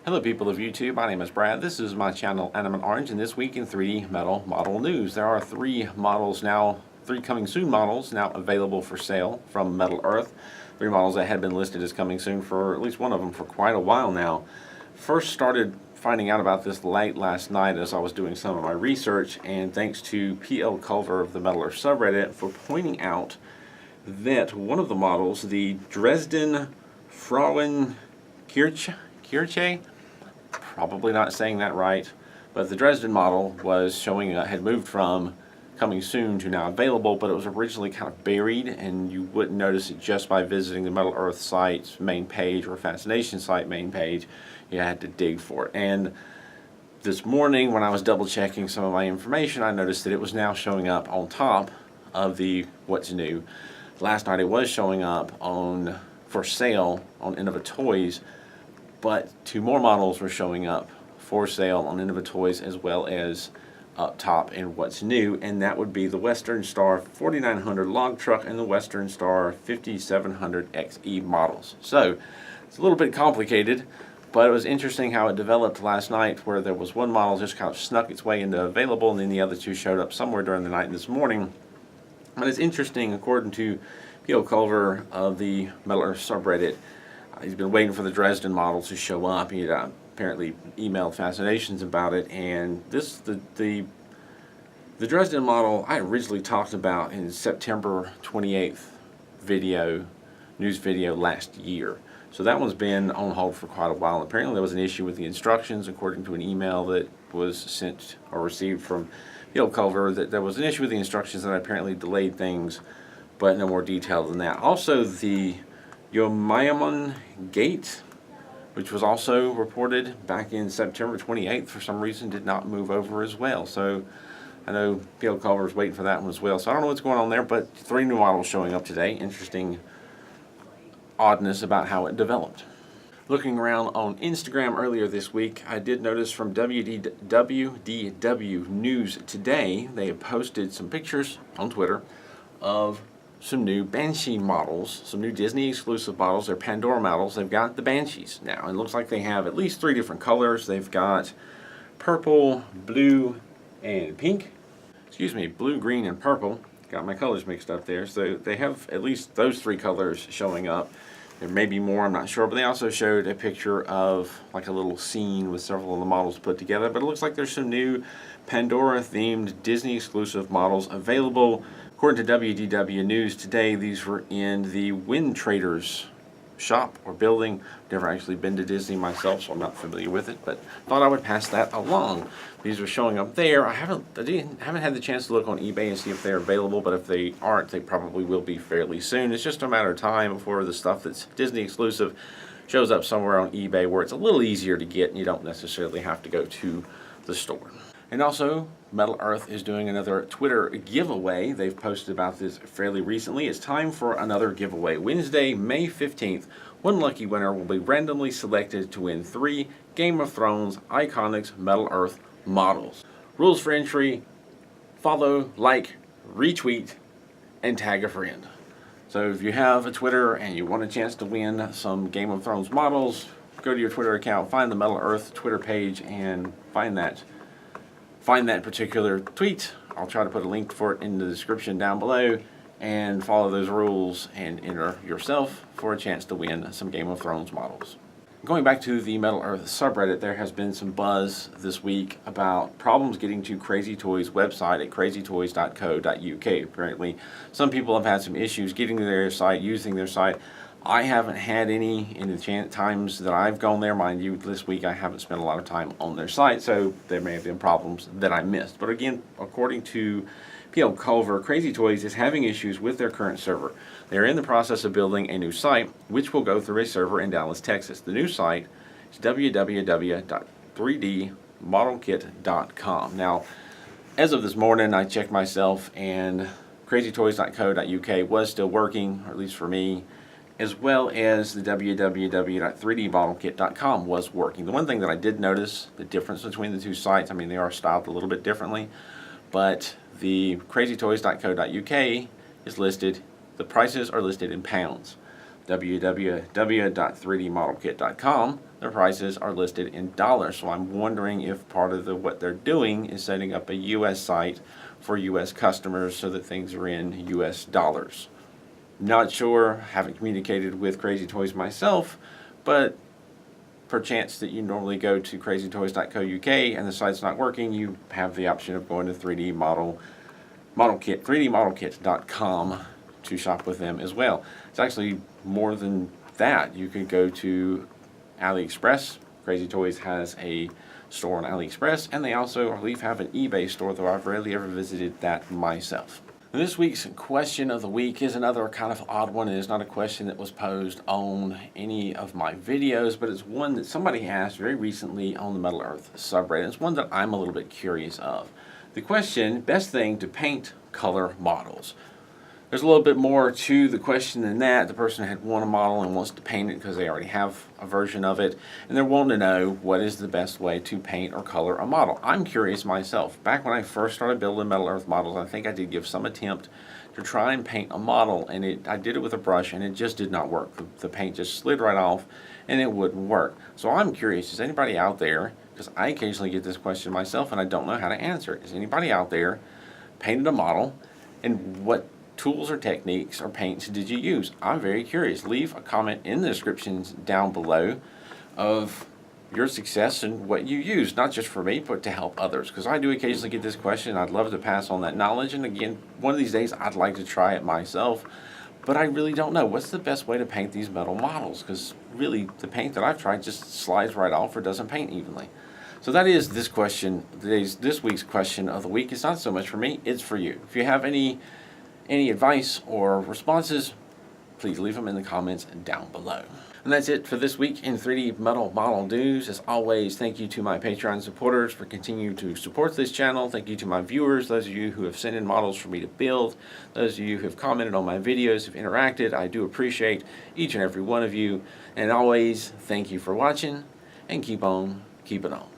Hello people of YouTube, my name is Brad. This is my channel Animate Orange, and this week in 3D metal model news. There are three coming soon models now available for sale from Metal Earth. Three models that had been listed as coming soon for at least one of them for quite a while now. First started finding out about this late last night as I was doing some of my research, and thanks to PL Culver of the Metal Earth subreddit for pointing out that one of the models, the Dresden Frauenkirche, probably not saying that right, but the Dresden model was showing had moved from coming soon to now available, but it was originally kind of buried, and you wouldn't notice it just by visiting the Metal Earth site's main page or Fascination site main page. You had to dig for it. And this morning when I was double checking some of my information, I noticed that it was now showing up on top of the what's new. Last night it was showing up on for sale on Innova Toys, but two more models were showing up for sale on Innova Toys as well as up top in what's new, and that would be the Western Star 4900 log truck and the Western Star 5700 XE models. So it's a little bit complicated, but it was interesting how it developed last night, where there was one model just kind of snuck its way into available, and then the other two showed up somewhere during the night this morning. But it's interesting, according to P.O. Culver of the Metal Earth subreddit, he's been waiting for the Dresden model to show up. He apparently emailed Fascinations about it, and the Dresden model I originally talked about in September 28th news video last year. So that one's been on hold for quite a while. Apparently there was an issue with the instructions, according to an email that was sent or received from P.O. Culver, that there was an issue with the instructions that apparently delayed things, but no more detail than that. Also, the Yomayamon Gate, which was also reported back in September 28th, for some reason did not move over as well. So I know P.L. Culver is waiting for that one as well. So I don't know what's going on there, but three new models showing up today. Interesting oddness about how it developed. Looking around on Instagram earlier this week, I did notice from WDW News Today, they have posted some pictures on Twitter of some new Banshee models, some new Disney exclusive models. They're Pandora models. They've got the Banshees now. It looks like they have at least three different colors. They've got purple, blue, and pink. Excuse me, blue, green, and purple. Got my colors mixed up there. So they have at least those three colors showing up. There may be more, I'm not sure, but they also showed a picture of like a little scene with several of the models put together. But it looks like there's some new Pandora-themed Disney exclusive models available. According to WDW News Today, these were in the Wind Traders shop or building. Never actually been to Disney myself, so I'm not familiar with it, but thought I would pass that along. These are showing up there. I haven't had the chance to look on eBay and see if they're available, but if they aren't, they probably will be fairly soon. It's just a matter of time before the stuff that's Disney exclusive shows up somewhere on eBay where it's a little easier to get and you don't necessarily have to go to the store. And also, Metal Earth is doing another Twitter giveaway. They've posted about this fairly recently. It's time for another giveaway. Wednesday, May 15th, one lucky winner will be randomly selected to win 3 Game of Thrones Iconics Metal Earth models. Rules for entry: follow, like, retweet, and tag a friend. So if you have a Twitter and you want a chance to win some Game of Thrones models, go to your Twitter account, find the Metal Earth Twitter page, and find that particular tweet. I'll try to put a link for it in the description down below, and follow those rules and enter yourself for a chance to win some Game of Thrones models. Going back to the Metal Earth subreddit, there has been some buzz this week about problems getting to Crazy Toys' website at crazytoys.co.uk. Apparently, some people have had some issues getting to their site, using their site. I haven't had any in the times that I've gone there. Mind you, this week I haven't spent a lot of time on their site, so there may have been problems that I missed. But again, according to P.L. Culver, Crazy Toys is having issues with their current server. They're in the process of building a new site, which will go through a server in Dallas, Texas. The new site is www.3dmodelkit.com. Now, as of this morning, I checked myself, and crazytoys.co.uk was still working, or at least for me, as well as the www.3dmodelkit.com was working. The one thing that I did notice, the difference between the two sites, I mean, they are styled a little bit differently, but the crazytoys.co.uk is listed, the prices are listed in pounds. www.3dmodelkit.com, the prices are listed in dollars. So I'm wondering if part of what they're doing is setting up a U.S. site for U.S. customers so that things are in U.S. dollars. Not sure, haven't communicated with Crazy Toys myself, but perchance that you normally go to crazytoys.co.uk and the site's not working, you have the option of going to 3D Model Kit, 3dmodelkit.com to shop with them as well. It's actually more than that. You could go to AliExpress. Crazy Toys has a store on AliExpress, and they also, I believe, have an eBay store, though I've rarely ever visited that myself. This week's question of the week is another kind of odd one. It is not a question that was posed on any of my videos, but it's one that somebody asked very recently on the Metal Earth subreddit. It's one that I'm a little bit curious of. The question, best thing to paint color models. There's a little bit more to the question than that. The person had won a model and wants to paint it because they already have a version of it, and they're wanting to know what is the best way to paint or color a model. I'm curious myself. Back when I first started building Metal Earth models, I think I did give some attempt to try and paint a model, and I did it with a brush, and it just did not work. The paint just slid right off, and it wouldn't work. So I'm curious, is anybody out there, because I occasionally get this question myself, and I don't know how to answer it. Is anybody out there painted a model, and what tools or techniques or paints did you use? I'm very curious. Leave a comment in the descriptions down below of your success and what you use, not just for me, but to help others, because I do occasionally get this question. I'd love to pass on that knowledge, and again, one of these days I'd like to try it myself, but I really don't know what's the best way to paint these metal models, because really the paint that I've tried just slides right off or doesn't paint evenly. So that is this week's question of the week. It's not so much for me, it's for you. If you have any advice or responses, please leave them in the comments down below. And that's it for this week in 3D Metal Model News. As always, thank you to my Patreon supporters for continuing to support this channel. Thank you to my viewers, those of you who have sent in models for me to build, those of you who have commented on my videos, have interacted. I do appreciate each and every one of you. And always, thank you for watching, and keep on keeping on.